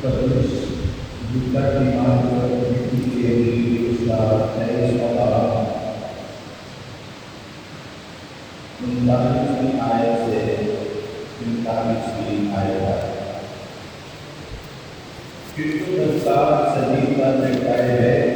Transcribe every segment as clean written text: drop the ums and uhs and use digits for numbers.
bukan di mana diri Islam dari sekolah mendapat ayat mendapat ayat itu besar sedikit terkait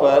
per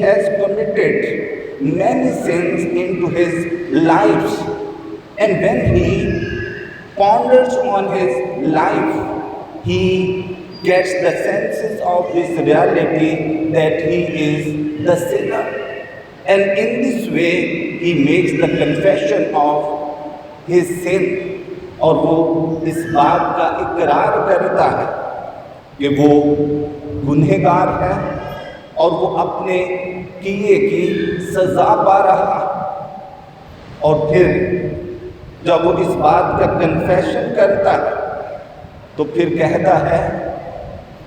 has committed many sins into his life, and when he ponders on his life, he gets the senses of this reality that he is the sinner, and in this way he makes the confession of his sin, اور وہ اس بات کا اقرار کرتا ہے کہ وہ گنہگار ہے اور وہ اپنے کیے کی سزا پا رہا ہے۔ اور پھر جب وہ اس بات کا کنفیشن کرتا ہے تو پھر کہتا ہے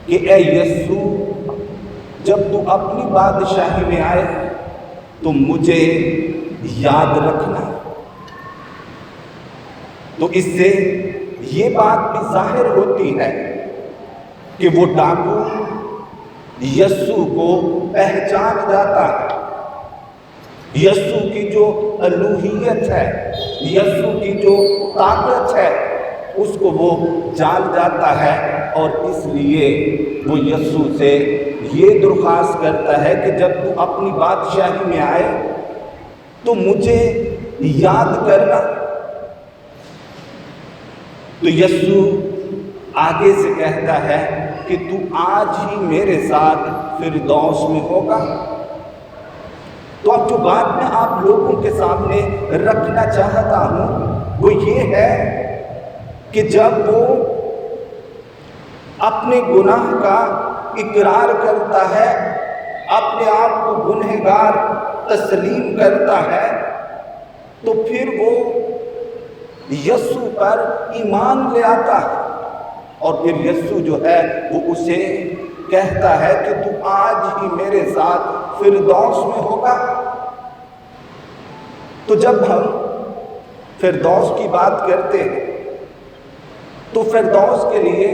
کہ اے یسوع، جب تو اپنی بادشاہی میں آئے تو مجھے یاد رکھنا۔ تو اس سے یہ بات بھی ظاہر ہوتی ہے کہ وہ ڈاکو یسوع کو پہچان جاتا ہے، یسوع کی جو الوہیت ہے، یسوع کی جو طاقت ہے، اس کو وہ جان جاتا ہے، اور اس لیے وہ یسوع سے یہ درخواست کرتا ہے کہ جب تو اپنی بادشاہی میں آئے تو مجھے یاد کرنا۔ تو یسوع آگے سے کہتا ہے کہ تو آج ہی میرے ساتھ فردوس میں ہوگا۔ تو اب جو بات میں آپ لوگوں کے سامنے رکھنا چاہتا ہوں وہ یہ ہے کہ جب وہ اپنے گناہ کا اقرار کرتا ہے، اپنے آپ کو گنہگار تسلیم کرتا ہے، تو پھر وہ یسوع پر ایمان لے آتا ہے، اور پھر یسوع جو ہے وہ اسے کہتا ہے کہ تو آج ہی میرے ساتھ فردوس میں ہوگا۔ تو جب ہم فردوس کی بات کرتے ہیں تو فردوس کے لیے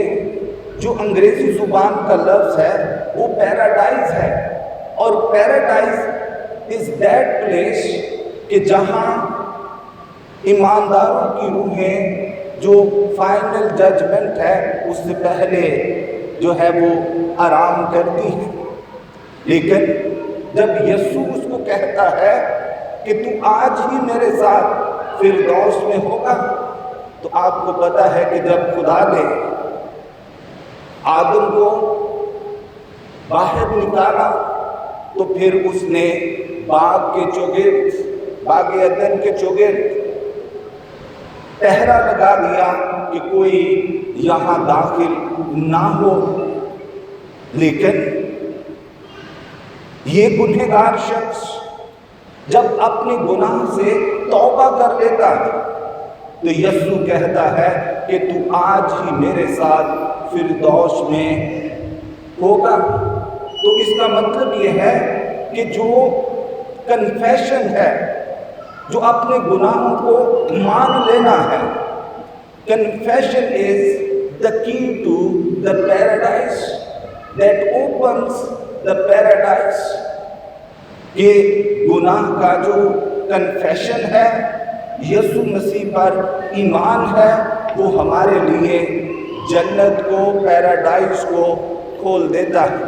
جو انگریزی زبان کا لفظ ہے وہ پیراڈائز ہے، اور پیراڈائز از دیٹ پلیس کہ جہاں ایمانداروں کی روحیں جو فائنل ججمنٹ ہے اس سے پہلے جو ہے وہ آرام کرتی ہیں۔ لیکن جب یسوع اس کو کہتا ہے کہ تو آج ہی میرے ساتھ فردوس میں ہوگا، تو آپ کو پتہ ہے کہ جب خدا نے آدم کو باہر نکالا تو پھر اس نے باغ کے چوگرد، باغ عدن کے چوگرد پہرا لگا دیا کہ کوئی یہاں داخل نہ ہو۔ لیکن یہ گنہگار شخص جب اپنے گناہ سے توبہ کر لیتا ہے تو یسوع کہتا ہے کہ تو آج ہی میرے ساتھ فردوس میں ہوگا۔ تو اس کا مطلب یہ ہے کہ جو کنفیشن ہے، جو اپنے گناہوں کو مان لینا ہے، confession is the key to the paradise that opens the paradise۔ یہ گناہ کا جو کنفیشن ہے، یسوع مسیح پر ایمان ہے، وہ ہمارے لیے جنت کو، پیراڈائز کو کھول دیتا ہے۔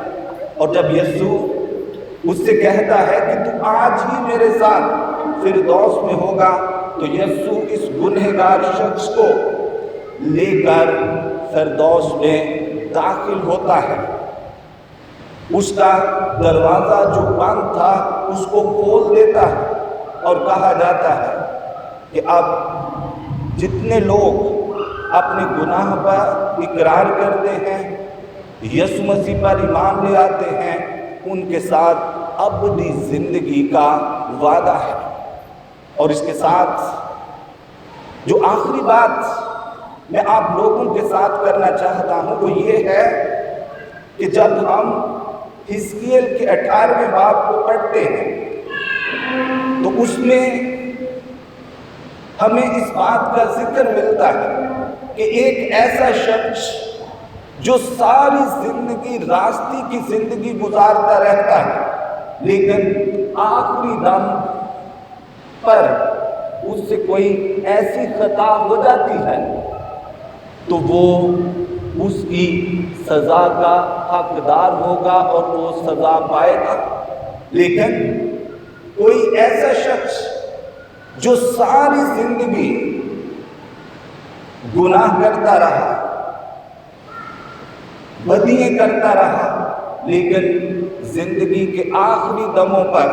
اور جب یسوع اس سے کہتا ہے کہ تو آج ہی میرے ساتھ فردوس میں ہوگا، تو یسوع اس گنہگار شخص کو لے کر فردوس میں داخل ہوتا ہے۔ اس کا دروازہ جو بند تھا اس کو کھول دیتا ہے، اور کہا جاتا ہے کہ اب جتنے لوگ اپنے گناہ پر اقرار کرتے ہیں، یسوع مسیح پر ایمان لے آتے ہیں، ان کے ساتھ ابدی زندگی کا وعدہ ہے۔ اور اس کے ساتھ جو آخری بات میں آپ لوگوں کے ساتھ کرنا چاہتا ہوں وہ یہ ہے کہ جب ہم حزقیل کے 18ویں باب کو پڑھتے ہیں تو اس میں ہمیں اس بات کا ذکر ملتا ہے کہ ایک ایسا شخص جو ساری زندگی راستی کی زندگی گزارتا رہتا ہے، لیکن آخری دم پر اس سے کوئی ایسی خطا ہو جاتی ہے تو وہ اس کی سزا کا حقدار ہوگا اور وہ سزا پائے گا۔ لیکن کوئی ایسا شخص جو ساری زندگی گناہ کرتا رہا، بدیاں کرتا رہا، لیکن زندگی کے آخری دموں پر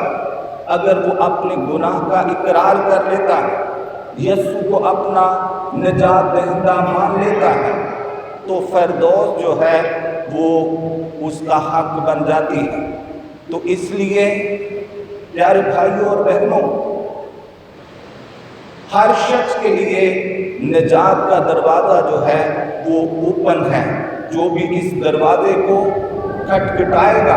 اگر وہ اپنے گناہ کا اقرار کر لیتا ہے، یسوع کو اپنا نجات دہندہ مان لیتا ہے، تو فردوس جو ہے وہ اس کا حق بن جاتی ہے۔ تو اس لیے پیارے بھائیوں اور بہنوں، ہر شخص کے لیے نجات کا دروازہ جو ہے وہ اوپن ہے۔ جو بھی اس دروازے کو کھٹکھٹائے گا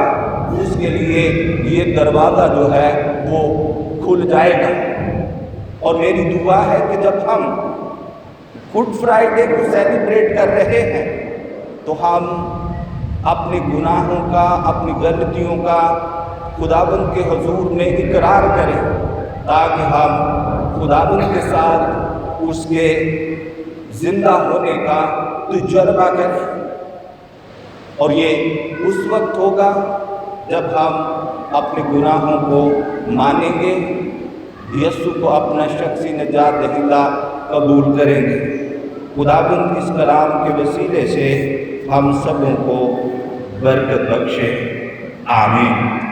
اس کے لیے یہ دروازہ جو ہے وہ کھل جائے گا۔ اور میری دعا ہے کہ جب ہم گڈ فرائیڈے کو سیلیبریٹ کر رہے ہیں تو ہم اپنے گناہوں کا، اپنی غلطیوں کا خداوند کے حضور میں اقرار کریں، تاکہ ہم خداوند کے ساتھ اس کے زندہ ہونے کا تجربہ کریں۔ اور یہ اس وقت ہوگا جب ہم اپنے گناہوں کو مانیں گے، یسوع کو اپنا شخصی نجات دہندہ قبول کریں گے۔ خداوند اس کلام کے وسیلے سے ہم سبوں کو برکت بخشے، آمین۔